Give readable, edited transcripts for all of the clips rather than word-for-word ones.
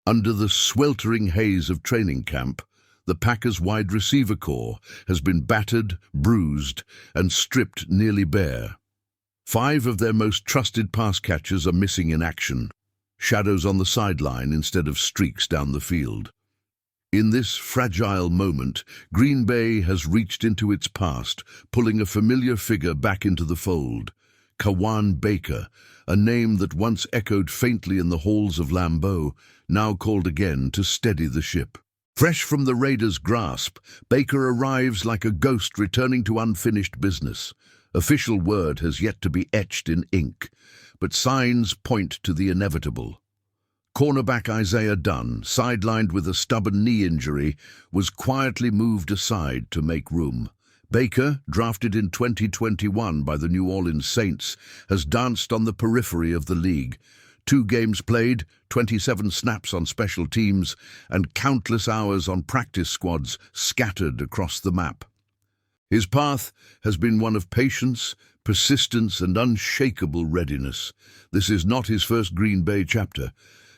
Under the sweltering haze of training camp, the Packers' wide receiver core has been battered, bruised, and stripped nearly bare. 5 of their most trusted pass catchers are missing in action, shadows on the sideline instead of streaks down the field. In this fragile moment, Green Bay has reached into its past, pulling a familiar figure back into the fold. Kawaan Baker, a name that once echoed faintly in the halls of Lambeau, now called again to steady the ship. Fresh from the Raiders' grasp, Baker arrives like a ghost returning to unfinished business. Official word has yet to be etched in ink, but signs point to the inevitable. Cornerback Isaiah Dunn, sidelined with a stubborn knee injury, was quietly moved aside to make room. Baker, drafted in 2021 by the New Orleans Saints, has danced on the periphery of the league. 2 games played, 27 snaps on special teams, and countless hours on practice squads scattered across the map. His path has been one of patience, persistence, and unshakable readiness. This is not his first Green Bay chapter.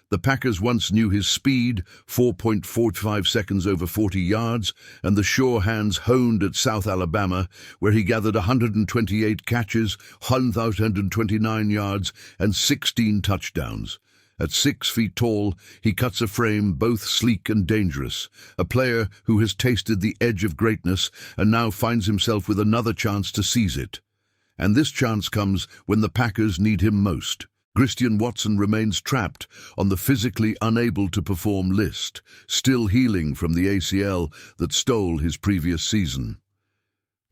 The Packers once knew his speed, 4.45 seconds over 40 yards, and the sure hands honed at South Alabama, where he gathered 128 catches, 1,029 yards, and 16 touchdowns. At 6 feet tall, he cuts a frame both sleek and dangerous, a player who has tasted the edge of greatness and now finds himself with another chance to seize it. And this chance comes when the Packers need him most. Christian Watson remains trapped on the physically unable to perform list, still healing from the ACL that stole his previous season.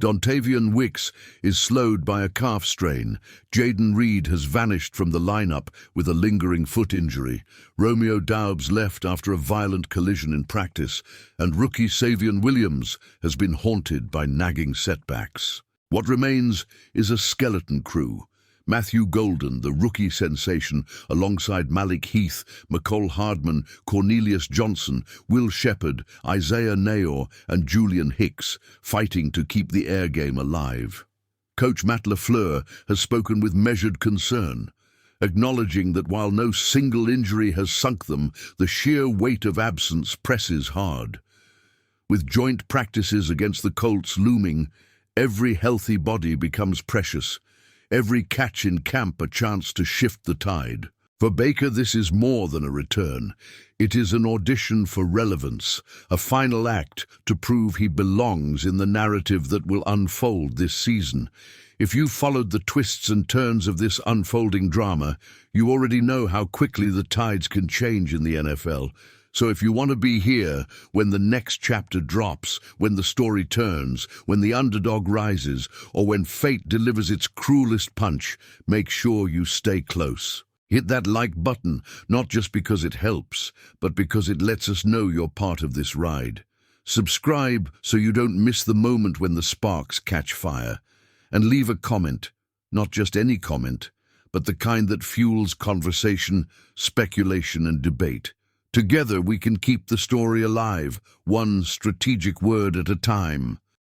Dontavian Wicks is slowed by a calf strain. Jaden Reed has vanished from the lineup with a lingering foot injury. Romeo Doubs left after a violent collision in practice, and rookie Savion Williams has been haunted by nagging setbacks. What remains is a skeleton crew. Matthew Golden, the rookie sensation, alongside Malik Heath, McCole Hardman, Cornelius Johnson, Will Shepherd, Isaiah Nayor, and Julian Hicks, fighting to keep the air game alive. Coach Matt LaFleur has spoken with measured concern, acknowledging that while no single injury has sunk them, the sheer weight of absence presses hard. With joint practices against the Colts looming, every healthy body becomes precious. Every catch in camp a chance to shift the tide. For Baker, this is more than a return. It is an audition for relevance, a final act to prove he belongs in the narrative that will unfold this season. If you've followed the twists and turns of this unfolding drama, you already know how quickly the tides can change in the NFL. So if you want to be here when the next chapter drops, when the story turns, when the underdog rises, or when fate delivers its cruelest punch, make sure you stay close. Hit that like button, not just because it helps, but because it lets us know you're part of this ride. Subscribe so you don't miss the moment when the sparks catch fire. And leave a comment, not just any comment, but the kind that fuels conversation, speculation, and debate. Together we can keep the story alive, one strategic word at a time.